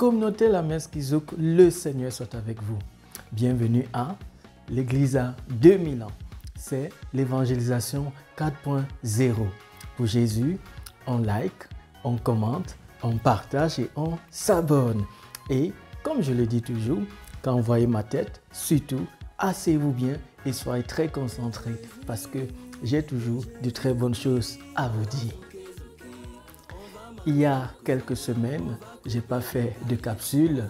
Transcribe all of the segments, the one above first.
Communauté La Messe Kizouk, le Seigneur soit avec vous. Bienvenue à l'Église à 2000 ans. C'est l'évangélisation 4.0. Pour Jésus, on like, on commente, on partage et on s'abonne. Et comme je le dis toujours, quand vous voyez ma tête, surtout, asseyez-vous bien et soyez très concentrés parce que j'ai toujours de très bonnes choses à vous dire. Il y a quelques semaines, je n'ai pas fait de capsule.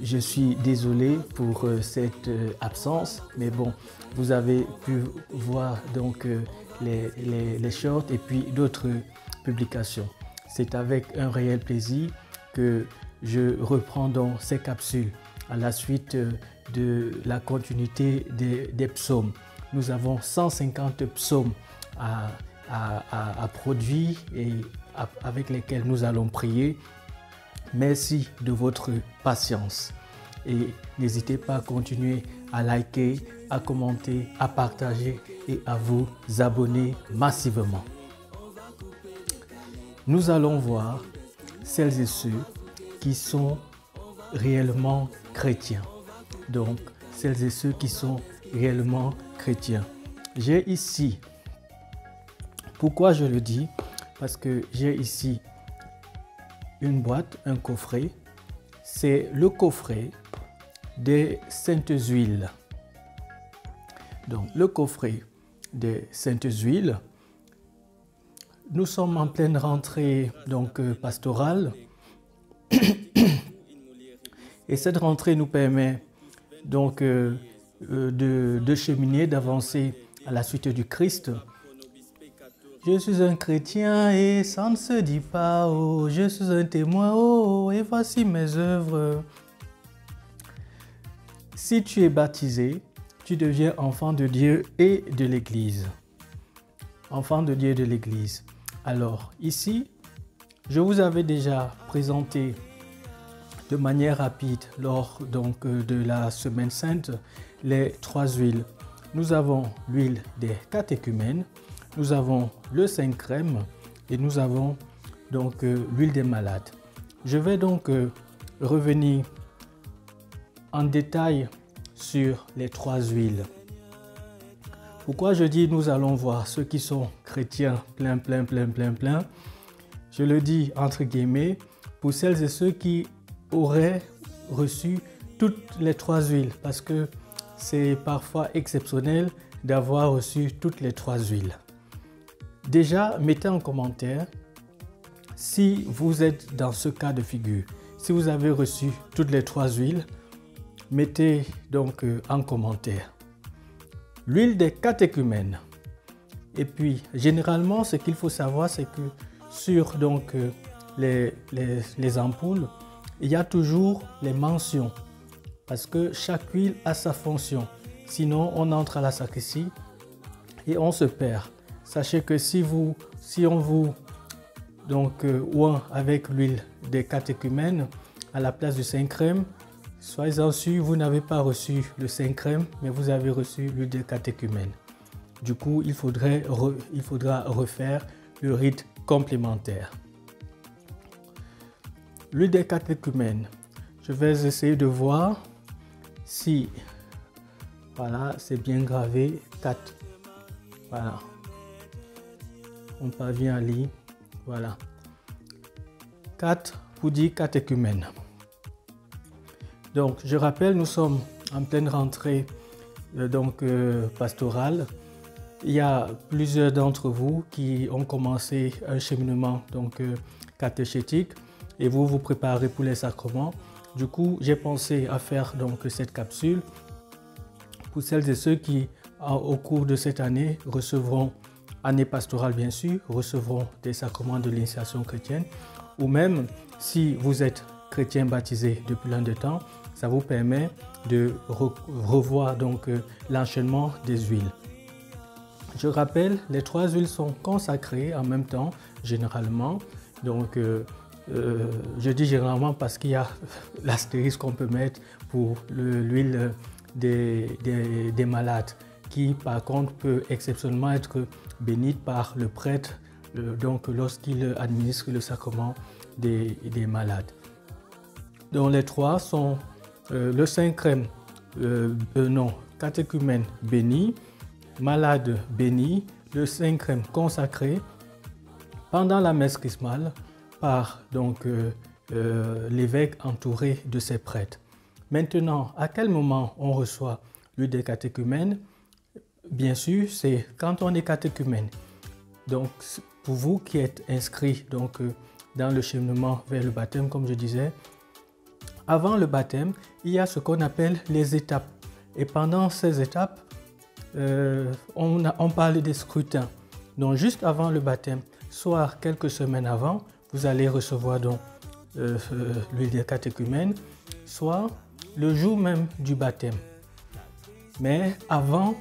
Je suis désolé pour cette absence, mais bon, vous avez pu voir donc les shorts et puis d'autres publications. C'est avec un réel plaisir que je reprends donc ces capsules à la suite de la continuité des psaumes. Nous avons 150 psaumes à produire et avec lesquels nous allons prier. Merci de votre patience et n'hésitez pas à continuer à liker, à commenter, à partager et à vous abonner massivement. Nous allons voir celles et ceux qui sont réellement chrétiens. Donc, celles et ceux qui sont réellement chrétiens. J'ai ici, pourquoi je le dis? Parce que j'ai ici une boîte, un coffret. C'est le coffret des saintes huiles. Donc, le coffret des saintes huiles. Nous sommes en pleine rentrée donc, pastorale. Et cette rentrée nous permet donc de cheminer, d'avancer à la suite du Christ. Je suis un chrétien et ça ne se dit pas, oh, je suis un témoin, oh, et voici mes œuvres. Si tu es baptisé, tu deviens enfant de Dieu et de l'Église. Enfant de Dieu et de l'Église. Alors, ici, je vous avais déjà présenté de manière rapide lors donc, de la Semaine Sainte les 3 huiles. Nous avons l'huile des catéchumènes, nous avons le Saint-Crème et nous avons donc l'huile des malades. Je vais donc revenir en détail sur les 3 huiles. Pourquoi je dis nous allons voir ceux qui sont chrétiens plein. Je le dis entre guillemets pour celles et ceux qui auraient reçu toutes les 3 huiles parce que c'est parfois exceptionnel d'avoir reçu toutes les 3 huiles. Déjà, mettez en commentaire si vous êtes dans ce cas de figure. Si vous avez reçu toutes les 3 huiles, mettez donc en commentaire. L'huile des catéchumènes. Et puis, généralement, ce qu'il faut savoir, c'est que sur donc, les ampoules, il y a toujours les mentions. Parce que chaque huile a sa fonction. Sinon, on entre à la sacristie et on se perd. Sachez que si on vous donc oint avec l'huile des catéchumènes à la place du Saint-Crème, soyez-en sûrs, vous n'avez pas reçu le Saint-Crème, mais vous avez reçu l'huile des catéchumènes. Du coup, il faudra refaire le rite complémentaire. L'huile des catéchumènes, je vais essayer de voir si, voilà, c'est bien gravé, 4, voilà. On parvient à lire, voilà. 4 pour dire catéchumènes. Donc, je rappelle, nous sommes en pleine rentrée pastorale. Il y a plusieurs d'entre vous qui ont commencé un cheminement catéchétique et vous vous préparez pour les sacrements. Du coup, j'ai pensé à faire donc cette capsule pour celles et ceux qui, au cours de cette année, recevront, année pastorale bien sûr, recevront des sacrements de l'initiation chrétienne, ou même si vous êtes chrétien baptisé depuis plein de temps, ça vous permet de revoir donc l'enchaînement des huiles. Je rappelle, les 3 huiles sont consacrées en même temps, généralement. Donc, je dis généralement parce qu'il y a l'astérisque qu'on peut mettre pour l'huile des malades, qui par contre peut exceptionnellement être bénite par le prêtre donc lorsqu'il administre le sacrement des malades. Donc les trois sont le Saint Crème, catéchumène béni, malade béni, le Saint Crème consacré pendant la messe chrismale par l'évêque entouré de ses prêtres. Maintenant, à quel moment on reçoit l'huile des catéchumènes? Bien sûr, c'est quand on est catéchumène. Donc, pour vous qui êtes inscrits dans le cheminement vers le baptême, comme je disais, avant le baptême, il y a ce qu'on appelle les étapes. Et pendant ces étapes, on parle des scrutins. Donc, juste avant le baptême, soit quelques semaines avant, vous allez recevoir l'huile des catéchumènes, soit le jour même du baptême. Mais avant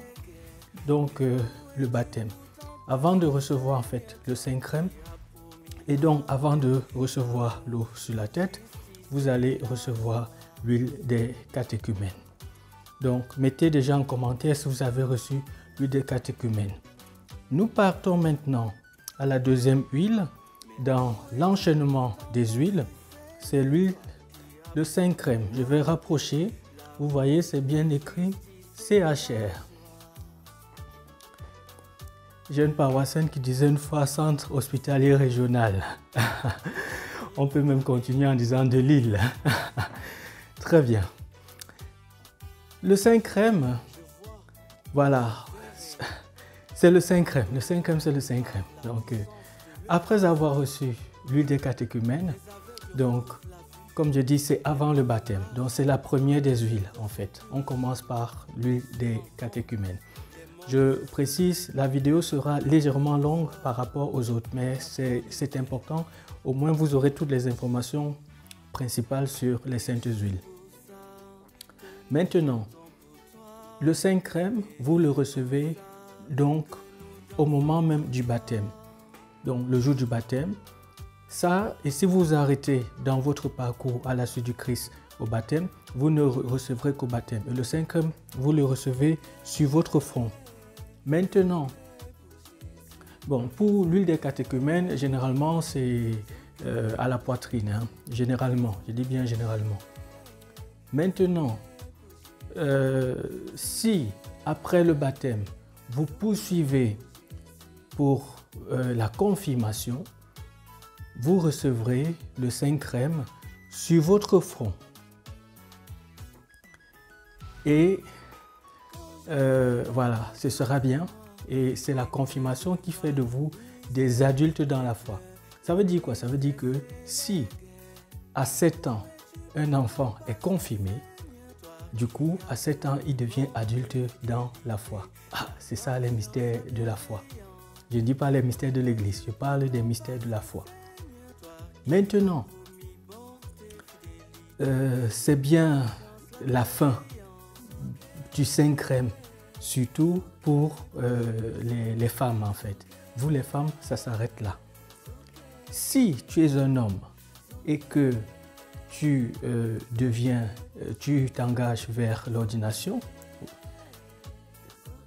le baptême, avant de recevoir en fait le Saint Crème, et donc avant de recevoir l'eau sur la tête, vous allez recevoir l'huile des catéchumènes. Donc mettez déjà en commentaire si vous avez reçu l'huile des catéchumènes. Nous partons maintenant à la deuxième huile. Dans l'enchaînement des huiles, c'est l'huile de Saint Crème. Je vais rapprocher. Vous voyez, c'est bien écrit CHR. J'ai une paroissienne qui disait une fois centre hospitalier régional. On peut même continuer en disant de Lille. Très bien. Le Saint Crème, voilà, c'est le Saint Crème. Le Saint Crème, c'est le Saint Crème. Donc, après avoir reçu l'huile des catéchumènes, donc, comme je dis, c'est avant le baptême. Donc, c'est la première des huiles, en fait. On commence par l'huile des catéchumènes. Je précise, la vidéo sera légèrement longue par rapport aux autres, mais c'est important. Au moins, vous aurez toutes les informations principales sur les saintes huiles. Maintenant, le Saint Crème, vous le recevez donc au moment même du baptême. Donc, le jour du baptême. Ça, et si vous arrêtez dans votre parcours à la suite du Christ au baptême, vous ne recevrez qu'au baptême. Et le Saint Crème, vous le recevez sur votre front. Maintenant, bon, pour l'huile des catéchumènes, généralement, c'est à la poitrine. Hein, généralement, je dis bien généralement. Maintenant, si après le baptême, vous poursuivez pour la confirmation, vous recevrez le Saint Crème sur votre front. Et voilà, ce sera bien. Et c'est la confirmation qui fait de vous des adultes dans la foi. Ça veut dire quoi? Ça veut dire que si à 7 ans, un enfant est confirmé, du coup, à 7 ans, il devient adulte dans la foi. Ah, c'est ça les mystères de la foi. Je ne dis pas les mystères de l'Église, je parle des mystères de la foi. Maintenant, c'est bien la fin du Saint Crème, surtout pour les femmes en fait. Vous les femmes, ça s'arrête là. Si tu es un homme et que tu t'engages vers l'ordination,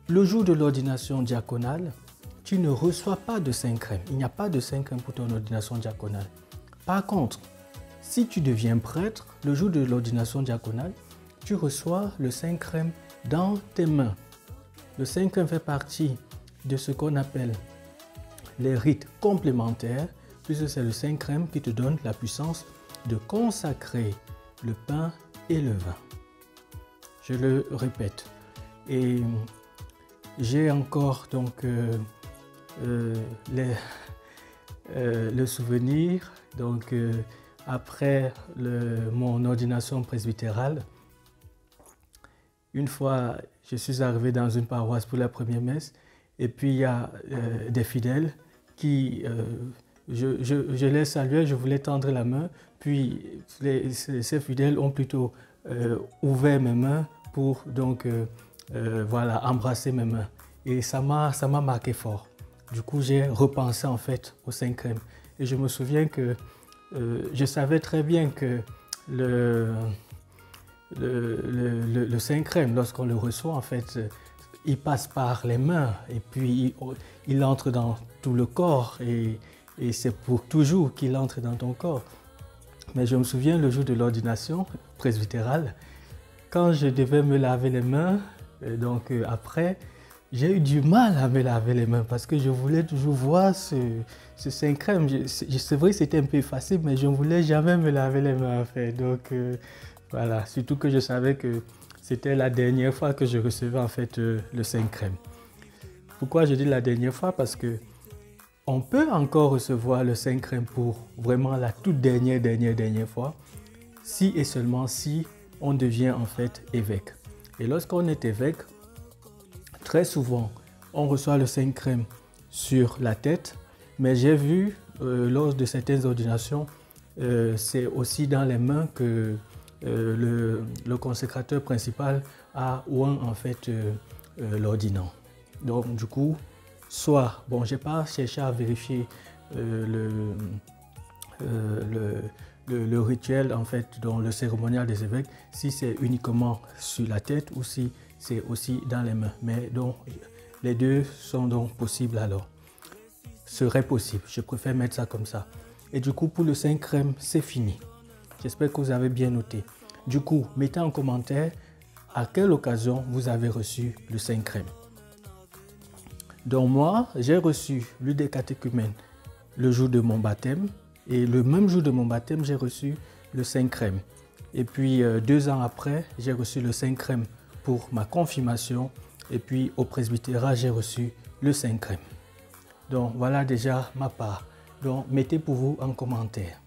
le jour de l'ordination diaconale, tu ne reçois pas de Saint Crème. Il n'y a pas de Saint Crème pour ton ordination diaconale. Par contre, si tu deviens prêtre, le jour de l'ordination diaconale, tu reçois le Saint Crème dans tes mains. Le Saint Crème fait partie de ce qu'on appelle les rites complémentaires, puisque c'est le Saint Crème qui te donne la puissance de consacrer le pain et le vin. Je le répète. Et j'ai encore donc le souvenir, donc après mon ordination presbytérale, une fois je suis arrivé dans une paroisse pour la première messe et puis il y a des fidèles qui, je les saluais, je voulais tendre la main, puis ces fidèles ont plutôt ouvert mes mains pour donc voilà, embrasser mes mains. Et ça m'a marqué fort. Du coup, j'ai repensé en fait au Saint Crème. Et je me souviens que je savais très bien que le Saint Crème, lorsqu'on le reçoit, en fait, il passe par les mains et puis il entre dans tout le corps et c'est pour toujours qu'il entre dans ton corps. Mais je me souviens le jour de l'ordination presbytérale, quand je devais me laver les mains, après, j'ai eu du mal à me laver les mains parce que je voulais toujours voir ce Saint crème. C'est vrai que c'était un peu facile, mais je ne voulais jamais me laver les mains en fait. Voilà, surtout que je savais que c'était la dernière fois que je recevais en fait le Saint crème. Pourquoi je dis la dernière fois? Parce que on peut encore recevoir le Saint crème pour vraiment la toute dernière fois, si et seulement si on devient en fait évêque. Et lorsqu'on est évêque, très souvent, on reçoit le Saint crème sur la tête, mais j'ai vu lors de certaines ordinations, c'est aussi dans les mains que le consécrateur principal a oint en fait l'ordinant. Donc du coup, soit, bon, je n'ai pas cherché à vérifier le rituel en fait dans le cérémonial des évêques, si c'est uniquement sur la tête ou si c'est aussi dans les mains. Mais donc les deux sont donc possibles alors. Serait possible, je préfère mettre ça comme ça. Et du coup pour le Saint crème, c'est fini. J'espère que vous avez bien noté. Du coup, mettez en commentaire à quelle occasion vous avez reçu le Saint crème. Donc moi, j'ai reçu l'huile des catéchumènes le jour de mon baptême et le même jour de mon baptême, j'ai reçu le Saint crème. Et puis 2 ans après, j'ai reçu le Saint crème pour ma confirmation et puis au presbytérat, j'ai reçu le Saint crème. Donc voilà déjà ma part. Donc mettez pour vous en commentaire.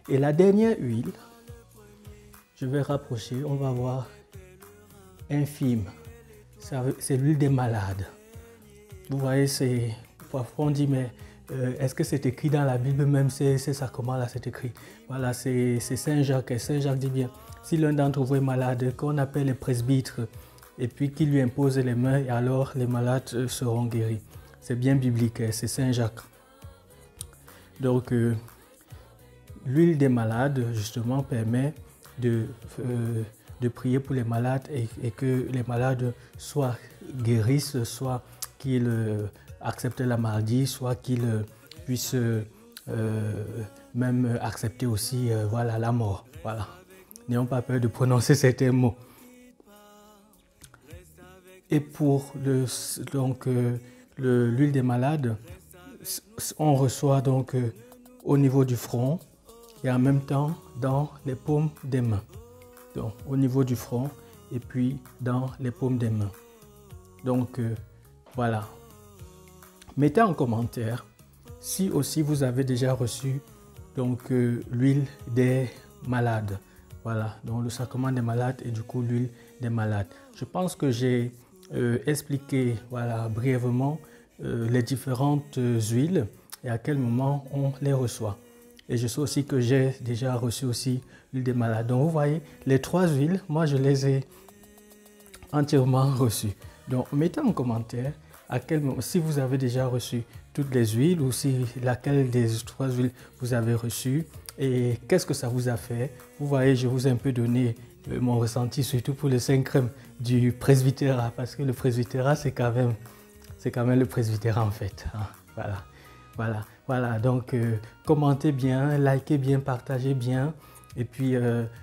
Et la dernière huile, je vais rapprocher, on va voir infime. C'est l'huile des malades. Vous voyez, parfois on dit, mais est-ce que c'est écrit dans la Bible même? C'est ça, comment là c'est écrit? Voilà, c'est Saint Jacques. Et Saint Jacques dit bien, si l'un d'entre vous est malade, qu'on appelle les presbytres, et puis qu'il lui impose les mains, et alors les malades seront guéris. C'est bien biblique, c'est Saint Jacques. Donc, l'huile des malades, justement, permet de prier pour les malades et que les malades soit guérissent, soit qu'ils acceptent la maladie, soit qu'ils puissent même accepter aussi voilà, la mort. Voilà. N'ayons pas peur de prononcer certains mots. Et pour l'huile des malades, on reçoit donc au niveau du front et en même temps dans les paumes des mains. Donc au niveau du front et puis dans les paumes des mains. Donc voilà. Mettez en commentaire si aussi vous avez déjà reçu donc l'huile des malades. Voilà, donc le sacrement des malades et du coup l'huile des malades. Je pense que j'ai expliqué voilà, brièvement les différentes huiles et à quel moment on les reçoit. Et je sais aussi que j'ai déjà reçu aussi l'huile des malades. Donc vous voyez, les 3 huiles, moi je les ai entièrement reçues. Donc mettez en commentaire à quel moment, si vous avez déjà reçu toutes les huiles ou si laquelle des 3 huiles vous avez reçu et qu'est-ce que ça vous a fait. Vous voyez, je vous ai un peu donné mon ressenti, surtout pour le Saint crème du presbytérat, parce que le presbytérat c'est quand même le presbytérat en fait. Hein. Voilà. Donc commentez bien, likez bien, partagez bien. Et puis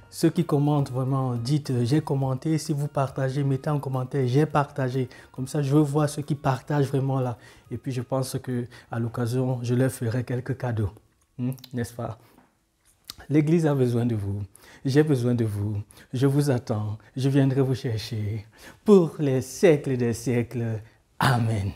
ceux qui commentent vraiment, dites j'ai commenté. Si vous partagez, mettez en commentaire j'ai partagé. Comme ça, je veux voir ceux qui partagent vraiment là. Et puis je pense qu'à l'occasion, je leur ferai quelques cadeaux. N'est-ce pas? L'Église a besoin de vous. J'ai besoin de vous. Je vous attends. Je viendrai vous chercher pour les siècles des siècles. Amen.